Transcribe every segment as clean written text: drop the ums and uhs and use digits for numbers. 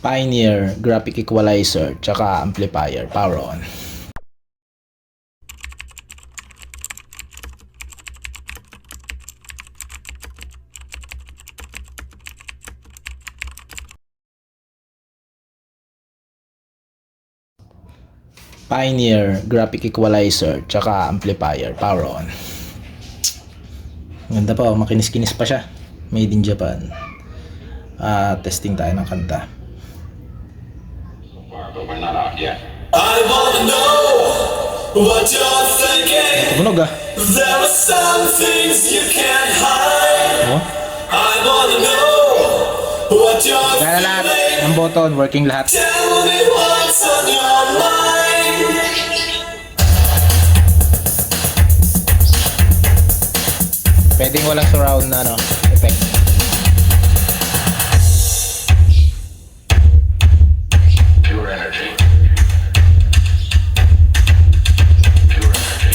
Pioneer, graphic equalizer, tsaka amplifier, power on. Pioneer, graphic equalizer, tsaka amplifier, power on. Ganda pa, makinis-kinis pa siya. Made in Japan. Testing tayo ng kanta. I wanna know what you're thinking. Tumunog ah. There are some things you can't hide. Oh. I wanna know what you're Kaya lahat ng feeling. button, working lahat. Tell me what's on your mind. Pwedeng walang surround na effect. Pure energy. Pure energy.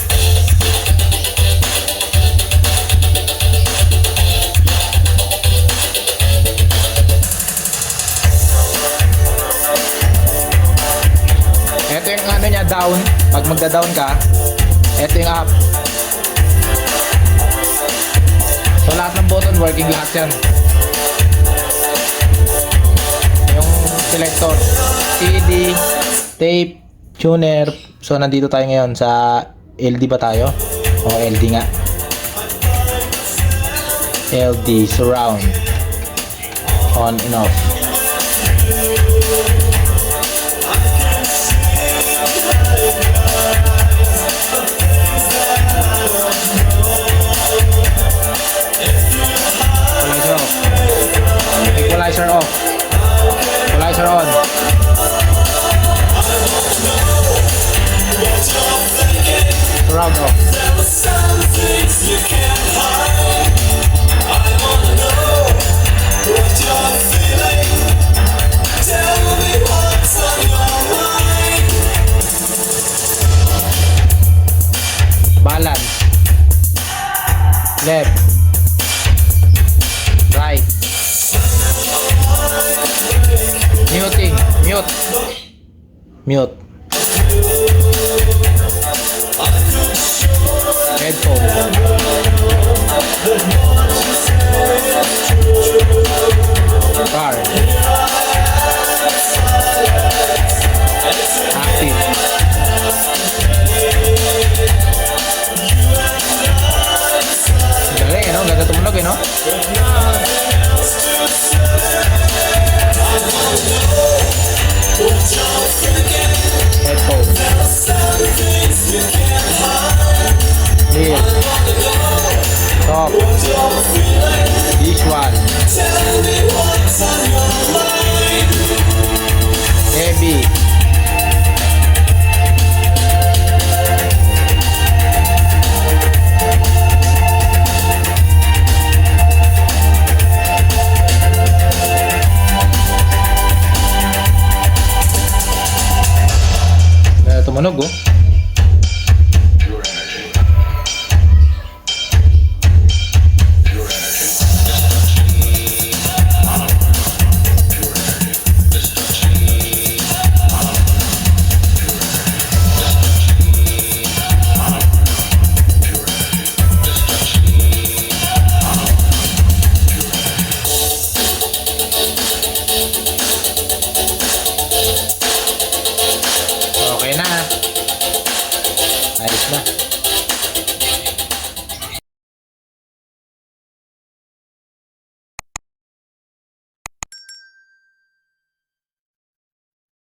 Ito yung ano niya, down. Pag magda-down ka, ito yung up. So lahat ng button, working lahat yan. Yung selector, CD, tape, tuner. So nandito tayo ngayon sa LD ba tayo? O LD nga. LD, surround. On and off. Equalizer off. Equalizer on. Surround off. Balance. Left. Right. Muting. Mute. Mute. Headphone. Car. Active. Galing, no? Ganda tumunog, no? Headphone. Clear. Top. Visual. Heavy. Tumunog, oh.